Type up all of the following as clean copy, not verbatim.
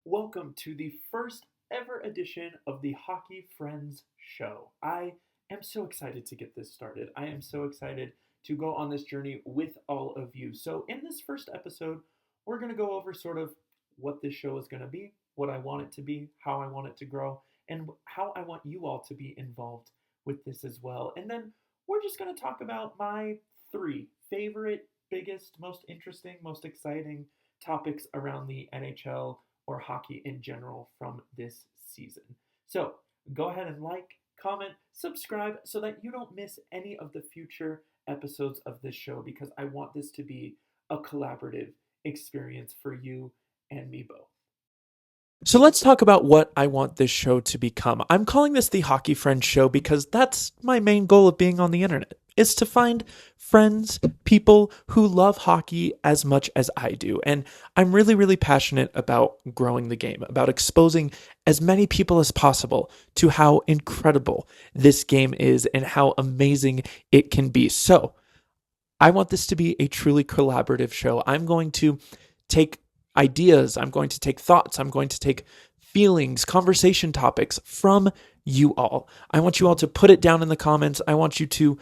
Welcome to the first ever edition of the Hockey Friends Show. I am so excited to get this started. I am so excited to go on this journey with all of you. So, in this first episode, we're going to go over sort of what this show is going to be, what I want it to be, how I want it to grow, and how I want you all to be involved with this as well. And then we're just going to talk about my three favorite, biggest, most interesting, most exciting topics around the NHL or hockey in general from this season. So go ahead and like, comment, subscribe so that you don't miss any of the future episodes of this show because I want this to be a collaborative experience for you and me both. So let's talk about what I want this show to become. I'm calling this the Hockey Friends Show because that's my main goal of being on the internet, is to find friends, people who love hockey as much as I do. And I'm really, really passionate about growing the game, about exposing as many people as possible to how incredible this game is and how amazing it can be. So I want this to be a truly collaborative show. I'm going to take ideas, I'm going to take thoughts, I'm going to take feelings, conversation topics from you all. I want you all to put it down in the comments. I want you to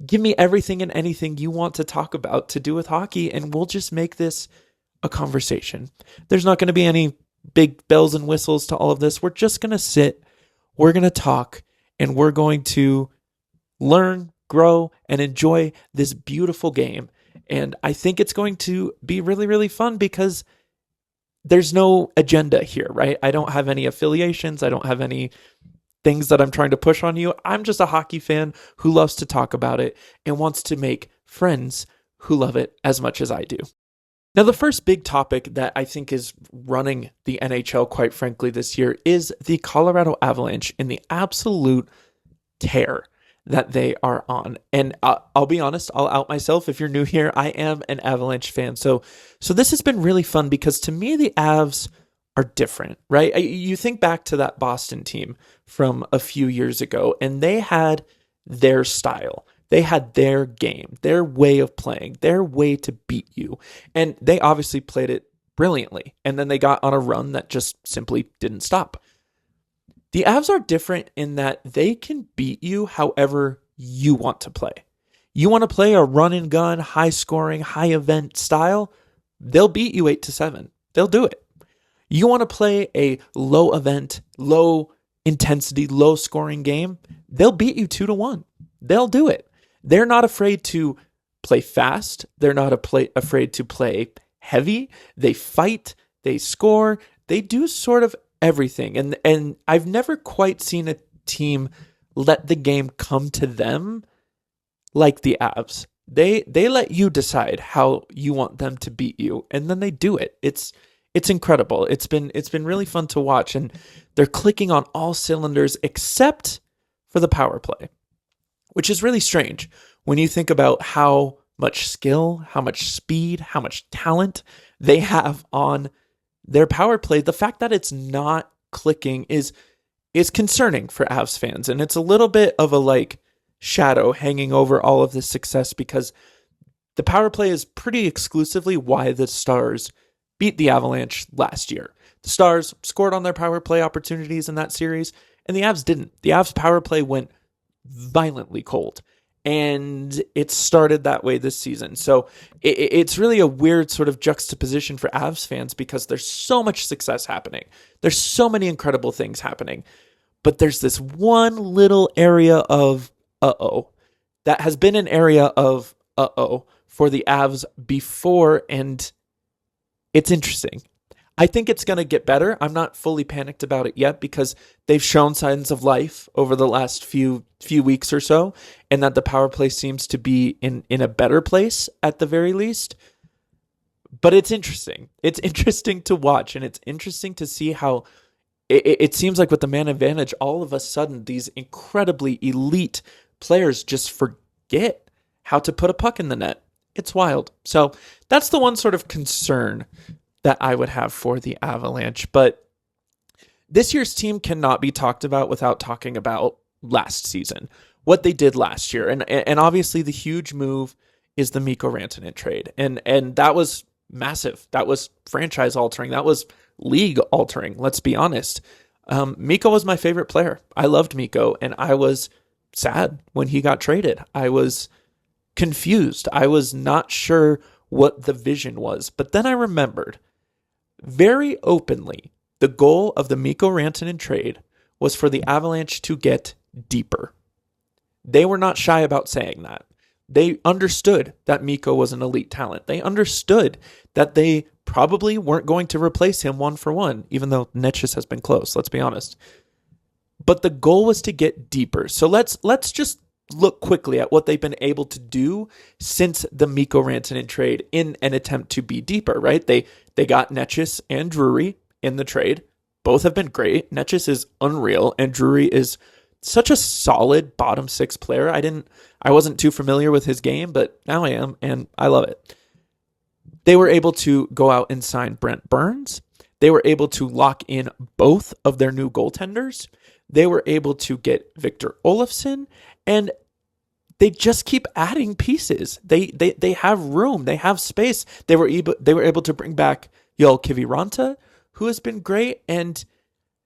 give me everything and anything you want to talk about to do with hockey, and we'll just make this a conversation. There's not going to be any big bells and whistles to all of this. We're just going to sit, we're going to talk, and we're going to learn, grow, and enjoy this beautiful game. And I think it's going to be really, really fun because there's no agenda here, right? I don't have any affiliations. I don't have any things that I'm trying to push on you. I'm just a hockey fan who loves to talk about it and wants to make friends who love it as much as I do. Now, the first big topic that I think is running the NHL, quite frankly, this year is the Colorado Avalanche and the absolute tear that they are on. And I'll be honest, I'll out myself. If you're new here, I am an Avalanche fan. So this has been really fun because to me, the Avs are different, right? You think back to that Boston team from a few years ago, and they had their style. They had their game, their way of playing, their way to beat you. And they obviously played it brilliantly. And then they got on a run that just simply didn't stop. The Avs are different in that they can beat you however you want to play. You want to play a run and gun, high scoring, high event style, they'll beat you 8-7. They'll do it. You want to play a low event, low intensity, low scoring game, they'll beat you 2-1. They'll do it. They're not afraid to play fast. They're not afraid to play heavy. They fight, they score, they do sort of everything. And I've never quite seen a team let the game come to them like the Avs. They let you decide how you want them to beat you, and then they do it. It's incredible. It's been really fun to watch, and they're clicking on all cylinders except for the power play, which is really strange when you think about how much skill, how much speed, how much talent they have on their power play. The fact that it's not clicking is concerning for Avs fans, and it's a little bit of a shadow hanging over all of this success because the power play is pretty exclusively why the Stars beat the Avalanche last year. The Stars scored on their power play opportunities in that series, and the Avs didn't. The Avs power play went violently cold, and it started that way this season. So it's really a weird sort of juxtaposition for Avs fans because there's so much success happening. There's so many incredible things happening, but there's this one little area of uh-oh that has been an area of uh-oh for the Avs before, and it's interesting. I think it's going to get better. I'm not fully panicked about it yet because they've shown signs of life over the last few weeks or so, and that the power play seems to be in a better place at the very least. But it's interesting. It's interesting to watch, and it's interesting to see how it seems like with the man advantage, all of a sudden these incredibly elite players just forget how to put a puck in the net. It's wild. So that's the one sort of concern that I would have for the Avalanche. But this year's team cannot be talked about without talking about last season, what they did last year. And obviously the huge move is the Mikko Rantanen trade. And that was massive. That was franchise altering. That was league altering. Let's be honest. Mikko was my favorite player. I loved Mikko, and I was sad when he got traded. I was confused. I was not sure what the vision was. But then I remembered very openly the goal of the Mikko Rantanen trade was for the Avalanche to get deeper. They were not shy about saying that. They understood that Mikko was an elite talent. They understood that they probably weren't going to replace him 1-for-1, even though Necas has been close, let's be honest. But the goal was to get deeper. So let's just look quickly at what they've been able to do since the Mikko Rantanen trade in an attempt to be deeper, right? They got Necas and Drury in the trade. Both have been great. Necas is unreal, and Drury is such a solid bottom six player. I wasn't too familiar with his game, but now I am, and I love it. They were able to go out and sign Brent Burns. They were able to lock in both of their new goaltenders. They were able to get Victor Olofsson, and they just keep adding pieces. They have room. They have space. They were able to bring back Joel Kiviranta, who has been great, and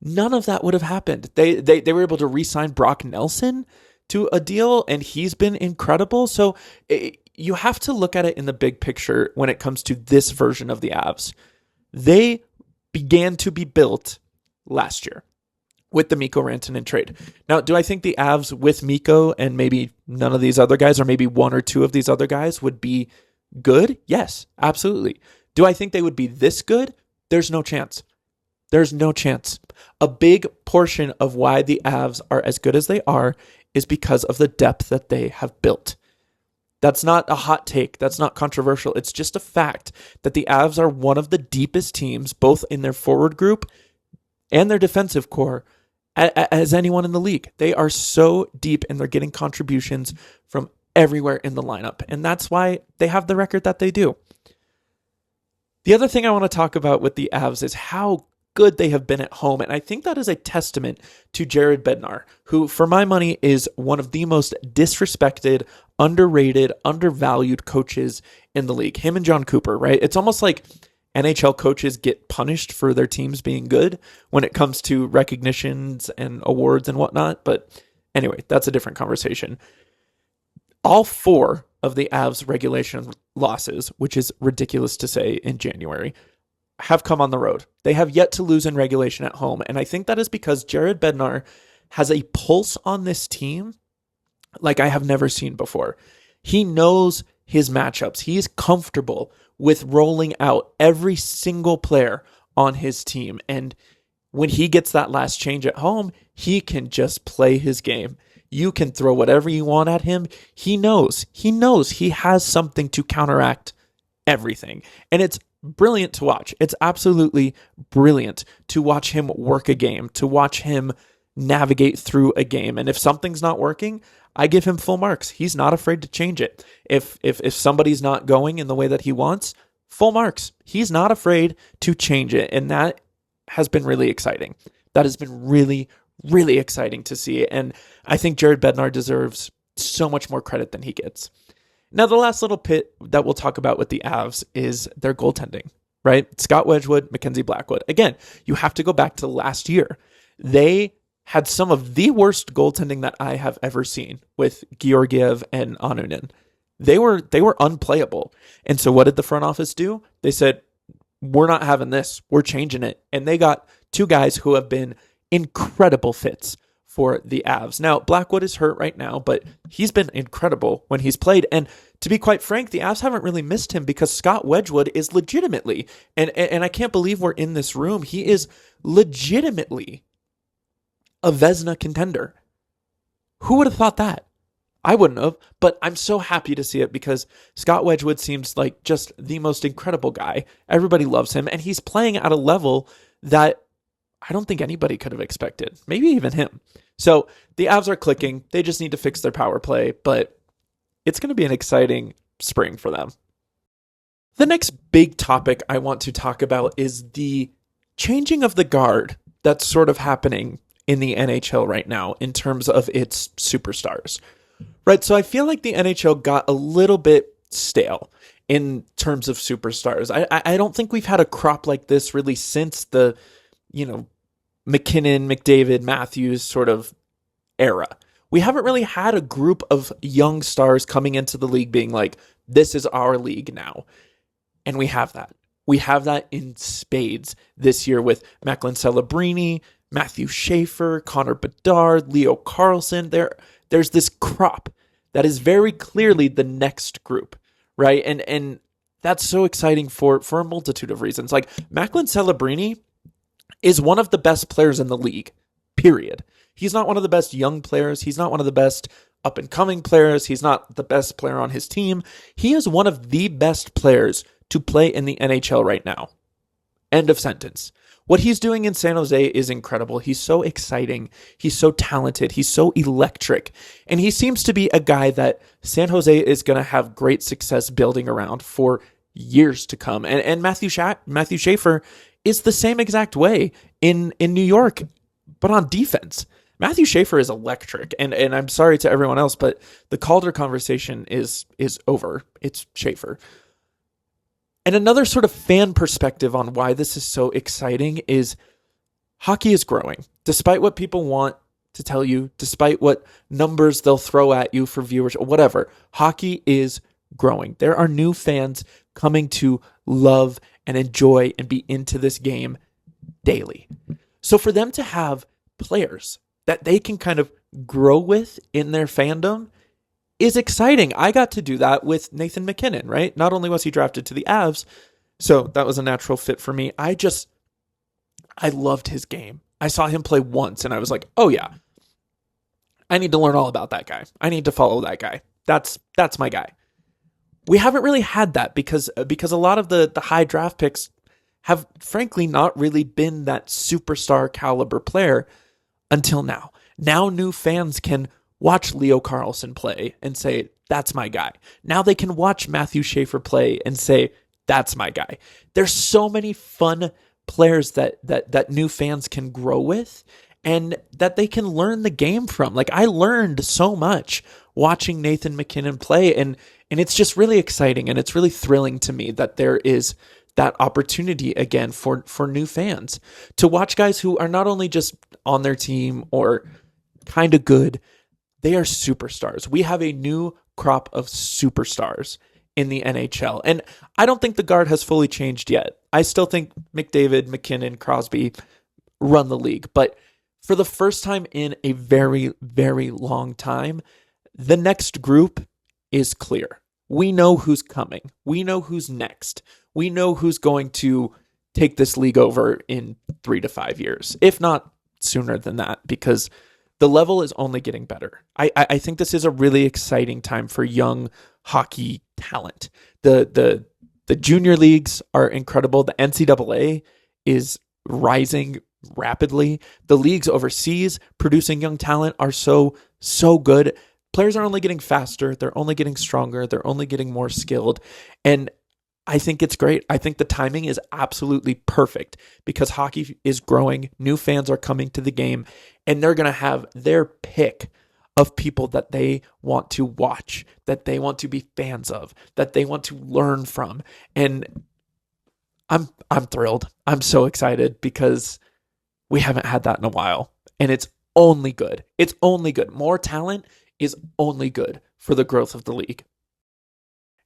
none of that would have happened. They were able to re-sign Brock Nelson to a deal, and he's been incredible. So you have to look at it in the big picture when it comes to this version of the Avs. They began to be built last year with the Mikko Rantanen trade. Now, do I think the Avs with Mikko and maybe none of these other guys, or maybe one or two of these other guys, would be good? Yes, absolutely. Do I think they would be this good? There's no chance. There's no chance. A big portion of why the Avs are as good as they are is because of the depth that they have built. That's not a hot take. That's not controversial. It's just a fact that the Avs are one of the deepest teams, both in their forward group and their defensive core, as anyone in the league. They are so deep, and they're getting contributions from everywhere in the lineup. And that's why they have the record that they do. The other thing I want to talk about with the Avs is how good they have been at home. And I think that is a testament to Jared Bednar, who, for my money, is one of the most disrespected, underrated, undervalued coaches in the league. Him and John Cooper, right? It's almost like NHL coaches get punished for their teams being good when it comes to recognitions and awards and whatnot. But anyway, that's a different conversation. All four of the Avs regulation losses, which is ridiculous to say in January, have come on the road. They have yet to lose in regulation at home. And I think that is because Jared Bednar has a pulse on this team like I have never seen before. He knows his matchups. He is comfortable with rolling out every single player on his team. And when he gets that last change at home, he can just play his game. You can throw whatever you want at him. He knows he has something to counteract everything. And it's brilliant to watch. It's absolutely brilliant to watch him work a game, to watch him navigate through a game. And if something's not working, I give him full marks. He's not afraid to change it. If somebody's not going in the way that he wants, full marks. He's not afraid to change it. And that has been really exciting. That has been really, really exciting to see. And I think Jared Bednar deserves so much more credit than he gets. Now, the last little pit that we'll talk about with the Avs is their goaltending, right? Scott Wedgwood, Mackenzie Blackwood. Again, you have to go back to last year. They had some of the worst goaltending that I have ever seen with Georgiev and Anunen. They were unplayable. And so what did the front office do? They said, we're not having this. We're changing it. And they got two guys who have been incredible fits for the Avs. Now, Blackwood is hurt right now, but he's been incredible when he's played. And to be quite frank, the Avs haven't really missed him because Scott Wedgwood is legitimately, and I can't believe we're in this room, he is legitimately a Vezina contender. Who would have thought that? I wouldn't have, but I'm so happy to see it because Scott Wedgwood seems like just the most incredible guy. Everybody loves him, and he's playing at a level that I don't think anybody could have expected, maybe even him. So the Avs are clicking. They just need to fix their power play, but it's going to be an exciting spring for them. The next big topic I want to talk about is the changing of the guard that's sort of happening in the NHL right now in terms of its superstars. Right, so I feel like the NHL got a little bit stale in terms of superstars. I don't think we've had a crop like this really since the, McKinnon, McDavid, Matthews sort of era. We haven't really had a group of young stars coming into the league being like, this is our league now. And we have that. We have that in spades this year with Macklin Celebrini, Matthew Schaefer, Connor Bedard, Leo Carlson. There's this crop that is very clearly the next group, right? And that's so exciting for a multitude of reasons. Like Macklin Celebrini is one of the best players in the league, period. He's not one of the best young players. He's not one of the best up-and-coming players. He's not the best player on his team. He is one of the best players to play in the NHL right now. End of sentence. What he's doing in San Jose is incredible. He's so exciting. He's so talented. He's so electric. And he seems to be a guy that San Jose is going to have great success building around for years to come. And Matthew Schaefer is the same exact way in New York, but on defense. Matthew Schaefer is electric. And I'm sorry to everyone else, but the Calder conversation is over. It's Schaefer. And another sort of fan perspective on why this is so exciting is hockey is growing. Despite what people want to tell you, despite what numbers they'll throw at you for viewers or whatever, hockey is growing. There are new fans coming to love and enjoy and be into this game daily. So for them to have players that they can kind of grow with in their fandom is exciting. I got to do that with Nathan McKinnon, right? Not only was he drafted to the Avs, so that was a natural fit for me. I loved his game. I saw him play once and I was like, oh yeah, I need to learn all about that guy. I need to follow that guy. That's my guy. We haven't really had that because a lot of the high draft picks have frankly not really been that superstar caliber player until now. Now new fans can watch Leo Carlson play and say, that's my guy. Now they can watch Matthew Schaefer play and say, that's my guy. There's so many fun players that new fans can grow with and that they can learn the game from. Like I learned so much watching Nathan McKinnon play and it's just really exciting and it's really thrilling to me that there is that opportunity again for new fans to watch guys who are not only just on their team or kind of good, they are superstars. We have a new crop of superstars in the NHL. And I don't think the guard has fully changed yet. I still think McDavid, McKinnon, Crosby run the league. But for the first time in a very, very long time, the next group is clear. We know who's coming. We know who's next. We know who's going to take this league over in 3 to 5 years, if not sooner than that, because the level is only getting better. I think this is a really exciting time for young hockey talent. The junior leagues are incredible. The NCAA is rising rapidly. The leagues overseas producing young talent are so good. Players are only getting faster. They're only getting stronger. They're only getting more skilled. And I think it's great. I think the timing is absolutely perfect because hockey is growing. New fans are coming to the game and they're going to have their pick of people that they want to watch, that they want to be fans of, that they want to learn from. And I'm thrilled. I'm so excited because we haven't had that in a while and it's only good. It's only good. More talent is only good for the growth of the league.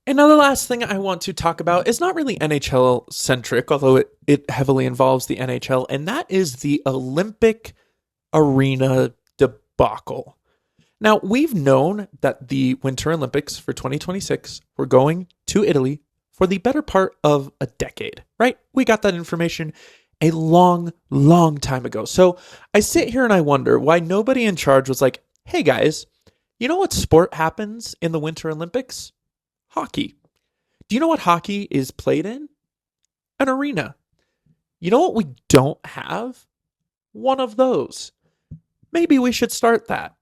And now the last thing I want to talk about is not really NHL centric, although it heavily involves the NHL, and that is the Olympic Arena debacle. Now, we've known that the Winter Olympics for 2026 were going to Italy for the better part of a decade, right? We got that information a long, long time ago. So I sit here and I wonder why nobody in charge was like, hey guys, you know what sport happens in the Winter Olympics? Hockey. Do you know what hockey is played in? An arena. You know what we don't have? One of those. Maybe we should start that.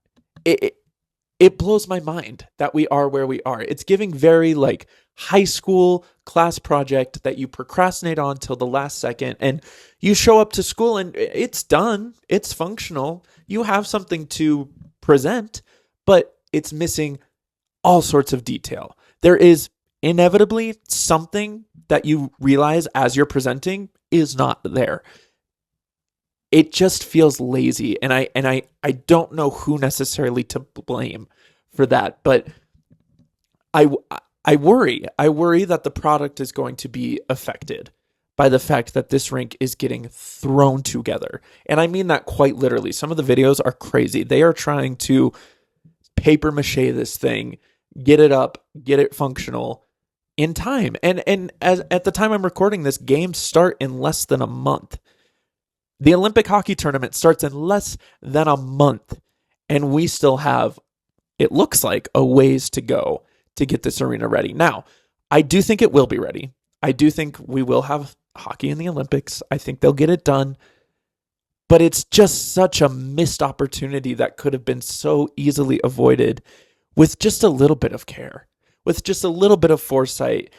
It blows my mind that we are where we are. It's giving very like high school class project that you procrastinate on till the last second and you show up to school and it's done. It's functional. You have something to present, but it's missing all sorts of detail. There is inevitably something that you realize as you're presenting is not there. It just feels lazy, and I don't know who necessarily to blame for that, but I worry that the product is going to be affected by the fact that this rink is getting thrown together. And I mean that quite literally. Some of the videos are crazy. They are trying to paper mache this thing, get it up, get it functional in time. And as at the time I'm recording this, games start in less than a month. The Olympic hockey tournament starts in less than a month, and we still have, it looks like, a ways to go to get this arena ready. Now, I do think it will be ready. I do think we will have hockey in the Olympics. I think they'll get it done. But it's just such a missed opportunity that could have been so easily avoided with just a little bit of care, with just a little bit of foresight.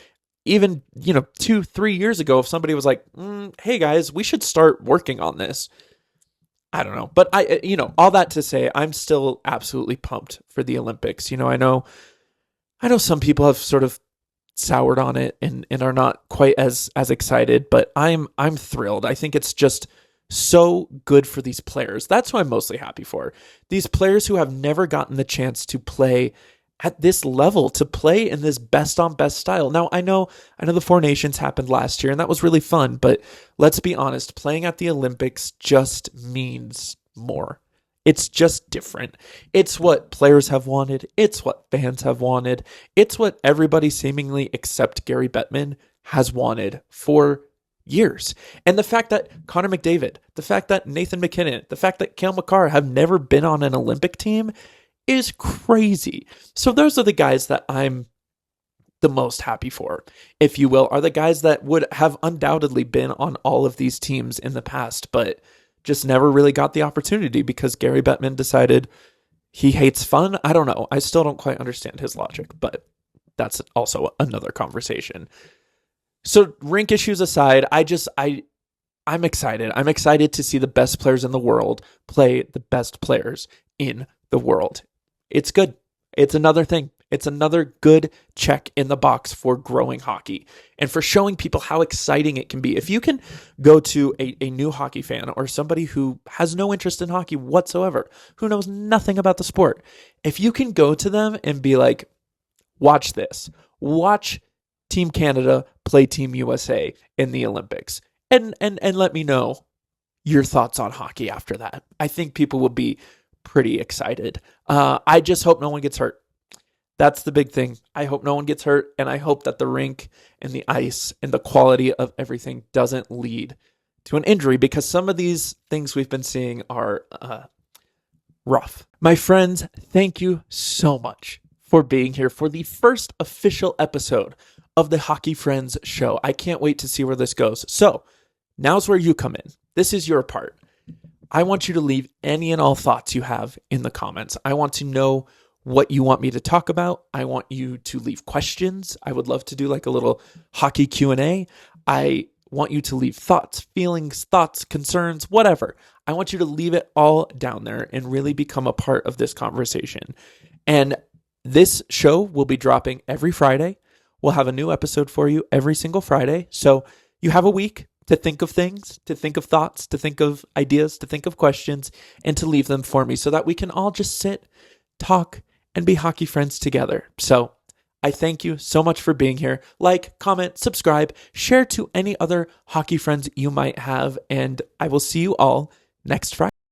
Even, 2-3 years ago, if somebody was like, hey guys, we should start working on this. I don't know. But all that to say, I'm still absolutely pumped for the Olympics. I know some people have sort of soured on it and are not quite as excited, but I'm thrilled. I think it's just so good for these players. That's what I'm mostly happy for. These players who have never gotten the chance to play at this level, to play in this best on best style. Now, I know the Four Nations happened last year and that was really fun, but let's be honest, playing at the Olympics just means more. It's just different. It's what players have wanted. It's what fans have wanted. It's what everybody seemingly except Gary Bettman has wanted for years. And the fact that Connor McDavid, the fact that Nathan McKinnon, the fact that Cale Makar have never been on an Olympic team is crazy. So those are the guys that I'm the most happy for, if you will, are the guys that would have undoubtedly been on all of these teams in the past, but just never really got the opportunity because Gary Bettman decided he hates fun. I don't know. I still don't quite understand his logic, but that's also another conversation. So rink issues aside, I'm excited. I'm excited to see the best players in the world play the best players in the world. It's good. It's another thing. It's another good check in the box for growing hockey and for showing people how exciting it can be. If you can go to a new hockey fan or somebody who has no interest in hockey whatsoever, who knows nothing about the sport, if you can go to them and be like, watch this, watch Team Canada play Team USA in the Olympics, and let me know your thoughts on hockey after that. I think people will be pretty excited. I just hope no one gets hurt. That's the big thing. I hope no one gets hurt, and I hope that the rink and the ice and the quality of everything doesn't lead to an injury, because some of these things we've been seeing are rough. My friends, thank you so much for being here for the first official episode of the Hockey Friends show. I can't wait to see where this goes. So now's where you come in. This is your part. I want you to leave any and all thoughts you have in the comments. I want to know what you want me to talk about. I want you to leave questions. I would love to do like a little hockey Q&A. I want you to leave thoughts, feelings, concerns, whatever. I want you to leave it all down there and really become a part of this conversation. And this show will be dropping every Friday. We'll have a new episode for you every single Friday. So you have a week to think of things, to think of thoughts, to think of ideas, to think of questions, and to leave them for me so that we can all just sit, talk, and be hockey friends together. So I thank you so much for being here. Like, comment, subscribe, share to any other hockey friends you might have, and I will see you all next Friday.